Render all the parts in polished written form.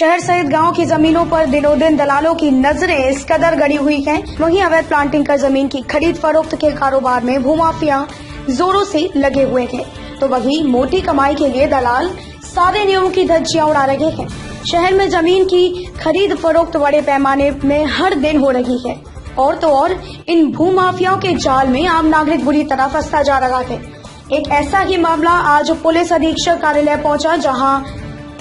शहर सहित गांव की जमीनों पर दिनों दिन दलालों की नजरें इस कदर गड़ी हुई हैं। वहीं अवैध प्लांटिंग कर जमीन की खरीद फरोख्त के कारोबार में भूमाफिया जोरों से लगे हुए हैं, तो वहीं मोटी कमाई के लिए दलाल सारे नियमों की धज्जियां उड़ा रहे हैं। शहर में जमीन की खरीद फरोख्त बड़े पैमाने में हर दिन हो रही है और तो और इन भूमाफियाओं के जाल में आम नागरिक बुरी तरह फंसता जा रहा है। एक ऐसा ही मामला आज पुलिस अधीक्षक कार्यालय पहुंचा, जहां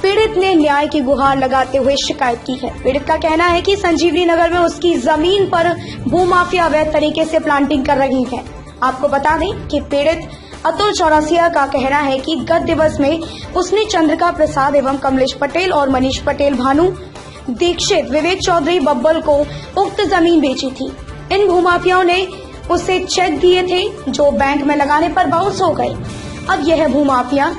पीड़ित ने न्याय की गुहार लगाते हुए शिकायत की है। पीड़ित का कहना है कि संजीवनी नगर में उसकी जमीन पर भूमाफिया अवैध तरीके से प्लांटिंग कर रही है। आपको बता दें कि पीड़ित अतुल चौरसिया का कहना है कि गत दिवस में उसने चंद्रिका प्रसाद एवं कमलेश पटेल और मनीष पटेल, भानु दीक्षित, विवेक चौधरी, बब्बल को उक्त जमीन बेची थी। इन भूमाफियाओं ने उसे चेक दिए थे जो बैंक में लगाने पर बाउंस हो गए। अब यह भूमाफिया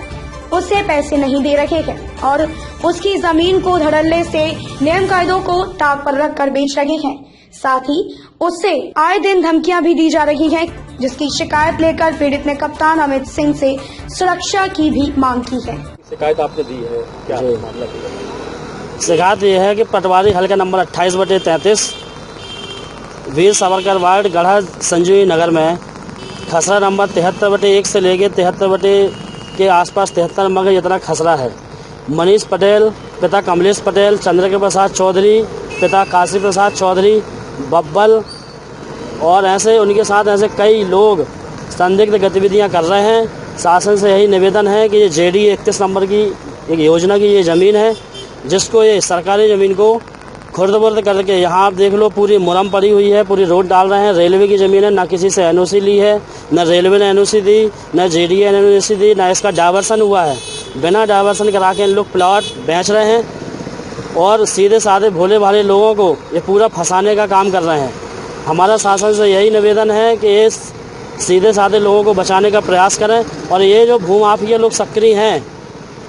उसे पैसे नहीं दे रहे हैं और उसकी जमीन को धड़ल्ले से नियम कायदों को ताक पर रख कर बेच रहे हैं। साथ ही उससे आए दिन धमकियां भी दी जा रही हैं, जिसकी शिकायत लेकर पीड़ित ने कप्तान अमित सिंह से सुरक्षा की भी मांग की है। शिकायत आपने दी है, क्या मामला? शिकायत ये है कि पटवारी हल्का नंबर 28/33 वीर सावरकर वार्ड गढ़ा संजीवनी नगर में खसरा नंबर 73/1 से लेके 73 के आसपास 73 नंबर का जितना खसरा है, मनीष पटेल पिता कमलेश पटेल, चंद्रिका प्रसाद चौधरी पिता काशी प्रसाद चौधरी, बब्बल और ऐसे उनके साथ ऐसे कई लोग संदिग्ध गतिविधियां कर रहे हैं। शासन से यही निवेदन है कि ये JD 31 नंबर की एक योजना की ये ज़मीन है, जिसको ये सरकारी ज़मीन को खुर्द-बुर्द करके, यहाँ आप देख लो पूरी मुरम पड़ी हुई है, पूरी रोड डाल रहे हैं। रेलवे की ज़मीन है, ना किसी से NOC ली है, न रेलवे ने NOC दी, न JDA ने NOC दी, ना इसका डायवर्सन हुआ है। बिना डायवर्सन करा के इन लोग प्लॉट बेच रहे हैं और सीधे साधे भोले भाले लोगों को ये पूरा फंसाने का काम कर रहे हैं। हमारा शासन से यही निवेदन है कि ये सीधे साधे लोगों को बचाने का प्रयास करें और ये जो भूमाफिया लोग सक्रिय हैं,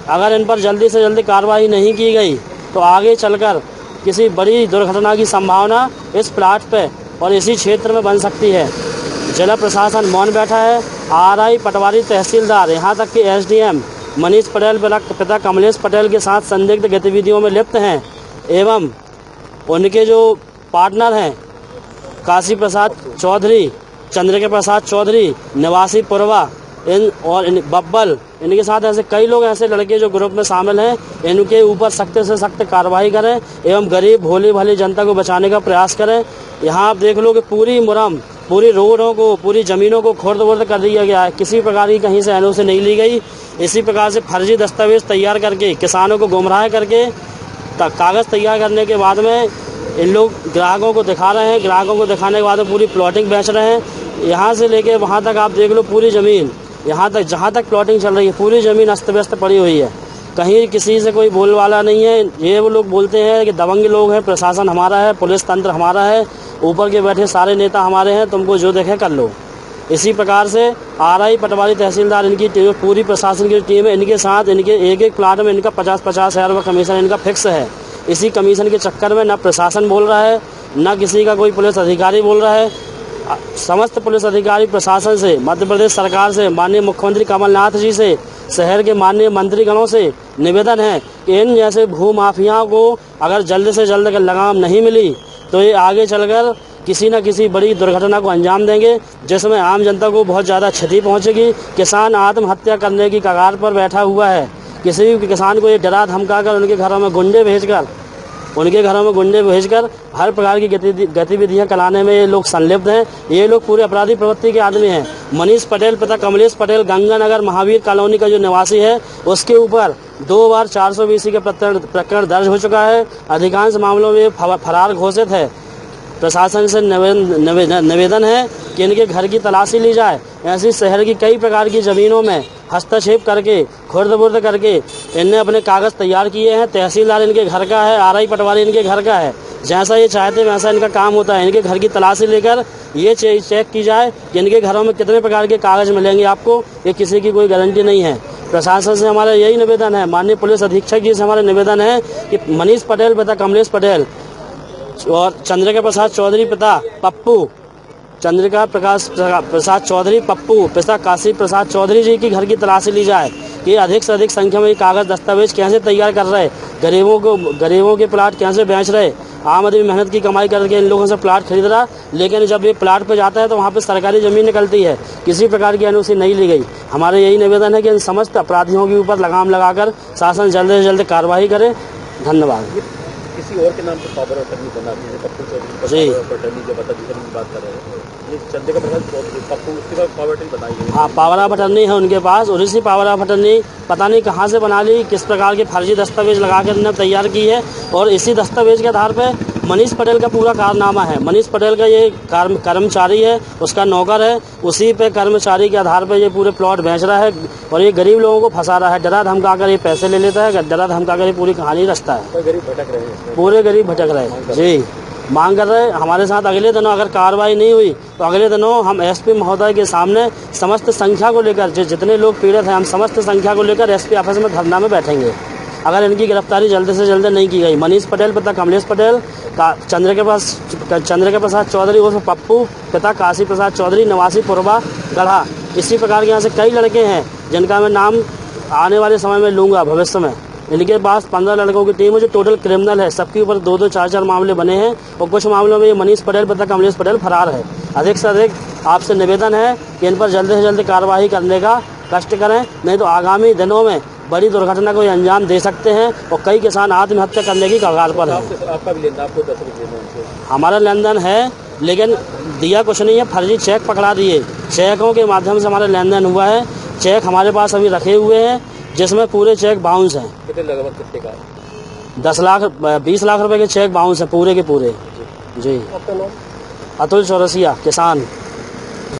अगर इन पर जल्दी से जल्दी कार्रवाई नहीं की गई तो आगे चलकर किसी बड़ी दुर्घटना की संभावना इस प्लाट पे और इसी क्षेत्र में बन सकती है। जिला प्रशासन मौन बैठा है। RI, पटवारी, तहसीलदार, यहाँ तक कि SDM मनीष पटेल पिता कमलेश पटेल के साथ संदिग्ध गतिविधियों में लिप्त हैं एवं उनके जो पार्टनर हैं काशी प्रसाद चौधरी, चंद्रिका प्रसाद चौधरी, निवासी पुरवा बब्बल, इनके साथ ऐसे कई लोग, ऐसे लड़के जो ग्रुप में शामिल हैं, इनके ऊपर सख्त से सख्त कार्रवाई करें एवं गरीब भोली भाली जनता को बचाने का प्रयास करें। यहाँ आप देख लो कि पूरी मुरम, पूरी रोडों को, पूरी ज़मीनों को खुर्द-बुर्द कर दिया गया है। किसी प्रकार की कहीं से NOC नहीं ली गई। इसी प्रकार से फर्जी दस्तावेज तैयार करके किसानों को गुमराह करके कागज़ तैयार करने के बाद में इन लोग ग्राहकों को दिखा रहे हैं। ग्राहकों को दिखाने के बाद में पूरी प्लॉटिंग बेच रहे हैं। यहाँ से लेके वहाँ तक आप देख लो पूरी ज़मीन, यहाँ तक जहाँ तक प्लॉटिंग चल रही है, पूरी ज़मीन अस्त व्यस्त पड़ी हुई है। कहीं किसी से कोई बोल वाला नहीं है। ये वो लोग बोलते हैं कि दबंग लोग हैं, प्रशासन हमारा है, पुलिस तंत्र हमारा है, ऊपर के बैठे सारे नेता हमारे हैं, तुमको जो देखे कर लो। इसी प्रकार से RI, पटवारी, तहसीलदार, इनकी पूरी प्रशासन की टीम है। इनके साथ इनके एक प्लाट में इनका 50-50 हज़ार रुपये कमीशन इनका फिक्स है। इसी कमीशन के चक्कर में न प्रशासन बोल रहा है, न किसी का कोई पुलिस अधिकारी बोल रहा है। समस्त पुलिस अधिकारी प्रशासन से, मध्य प्रदेश सरकार से, माननीय मुख्यमंत्री कमलनाथ जी से, शहर के माननीय मंत्रीगणों से निवेदन है कि इन जैसे भूमाफियाओं को अगर जल्द से जल्द अगर लगाम नहीं मिली तो ये आगे चलकर किसी न किसी बड़ी दुर्घटना को अंजाम देंगे, जिसमें आम जनता को बहुत ज़्यादा क्षति पहुंचेगी। किसान आत्महत्या करने की कगार पर बैठा हुआ है। किसी भी किसान को ये डरा धमका कर उनके घरों में गुंडे भेजकर हर प्रकार की गतिविधियां कराने में ये लोग संलिप्त हैं। ये लोग पूरे अपराधी प्रवृत्ति के आदमी हैं। मनीष पटेल पिता कमलेश पटेल गंगानगर महावीर कॉलोनी का जो निवासी है, उसके ऊपर 2 बार 420 के प्रकरण दर्ज हो चुका है। अधिकांश मामलों में फरार घोषित है। प्रशासन से निवेदन है कि इनके घर की तलाशी ली जाए। ऐसी शहर की कई प्रकार की ज़मीनों में हस्तक्षेप करके, खुर्द-बुर्द करके इनने अपने कागज़ तैयार किए हैं। तहसीलदार इनके घर का है, RI, पटवारी इनके घर का है। जैसा ये चाहते हैं वैसा इनका काम होता है। इनके घर की तलाशी लेकर ये चेक की जाए कि इनके घरों में कितने प्रकार के कागज़ मिलेंगे आपको, ये किसी की कोई गारंटी नहीं है। प्रशासन से हमारा यही निवेदन है, माननीय पुलिस अधीक्षक जी से हमारा निवेदन है कि मनीष पटेल पिता कमलेश पटेल और चंद्रिका प्रसाद चौधरी पिता पप्पू, चंद्रिका प्रसाद चौधरी पप्पू पिता काशी प्रसाद चौधरी जी की घर की तलाशी ली जाए। कि अधिक से अधिक संख्या में ये कागज दस्तावेज कैसे तैयार कर रहे, गरीबों के प्लाट कैसे बेच रहे। आम आदमी मेहनत की कमाई करके इन लोगों से प्लाट खरीद रहा, लेकिन जब ये प्लाट पे जाता है तो वहाँ पे सरकारी ज़मीन निकलती है, किसी प्रकार की एनओसी नहीं ली गई। हमारे यही निवेदन है कि इन समस्त अपराधियों के ऊपर लगाम लगाकर शासन जल्द से जल्द कार्रवाई करे। धन्यवाद। किसी और के नाम पर पावर ऑफ अटर्नी बना दी है, पप्पू चौधरी जी। पावर ऑफ अटर्नी जो बता जिसकी बात कर रहे हैं, ये चंद्रिका प्रसाद चौधरी पप्पू उसके बाद पावर अटर्नी बताई गई। हाँ, पावर ऑफ अटर्नी है उनके पास, और इसी पावर ऑफ अटर्नी पता नहीं कहाँ से बना ली, किस प्रकार के फर्जी दस्तावेज लगा कर इन्हें तैयार की है, और इसी दस्तावेज के आधार पर मनीष पटेल का पूरा कारनामा है। मनीष पटेल का ये कर्मचारी है, उसका नौकर है, उसी पे कर्मचारी के आधार पर ये पूरे प्लॉट बेच रहा है और ये गरीब लोगों को फंसा रहा है। डरा धमका कर ये पैसे ले लेता है, डरा धमका कर ये पूरी कहानी रचता है। कोई गरीब भटक रहे हैं, पूरे गरीब भटक रहे। जी, मांग कर रहे हमारे साथ। अगले दिनों अगर कार्रवाई नहीं हुई तो अगले दिनों हम एसपी महोदय के सामने समस्त संख्या को लेकर, जितने लोग पीड़ित हैं, हम समस्त संख्या को लेकर एसपी ऑफिस में धरना में बैठेंगे अगर इनकी गिरफ्तारी जल्द से जल्द नहीं की गई। मनीष पटेल पिता कमलेश पटेल, चंद्रिका प्रसाद चौधरी उर्फ पप्पू पिता काशी प्रसाद चौधरी, निवासी पुरबा गढ़ा। इसी प्रकार के यहाँ से कई लड़के हैं जिनका मैं नाम आने वाले समय में लूँगा भविष्य में। इनके पास 15 लड़कों की टीम है जो टोटल क्रिमिनल है, सबके ऊपर 2-2, 4-4 मामले बने हैं और कुछ मामलों में ये मनीष पटेल पिता कमलेश पटेल फरार है। अधिक से अधिक आपसे निवेदन है कि इन पर जल्द से जल्द कार्रवाई करने का कष्ट करें, नहीं तो आगामी दिनों में बड़ी दुर्घटना को अंजाम दे सकते हैं और कई किसान आत्महत्या करने की कगार पर है। आपका भी लेन आपको 10 रुपये लेना उनसे? हमारा लेन देन है, लेकिन दिया कुछ नहीं है, फर्जी चेक पकड़ा दिए। चेकों के माध्यम से हमारा लेन देन हुआ है। चेक हमारे पास अभी रखे हुए हैं जिसमें पूरे चेक बाउंस हैं। कितने लगभग कितने का? 10 लाख 20 लाख रुपए के चेक बाउंस हैं पूरे के पूरे। जी। आपका नाम? अतुल चौरसिया, किसान।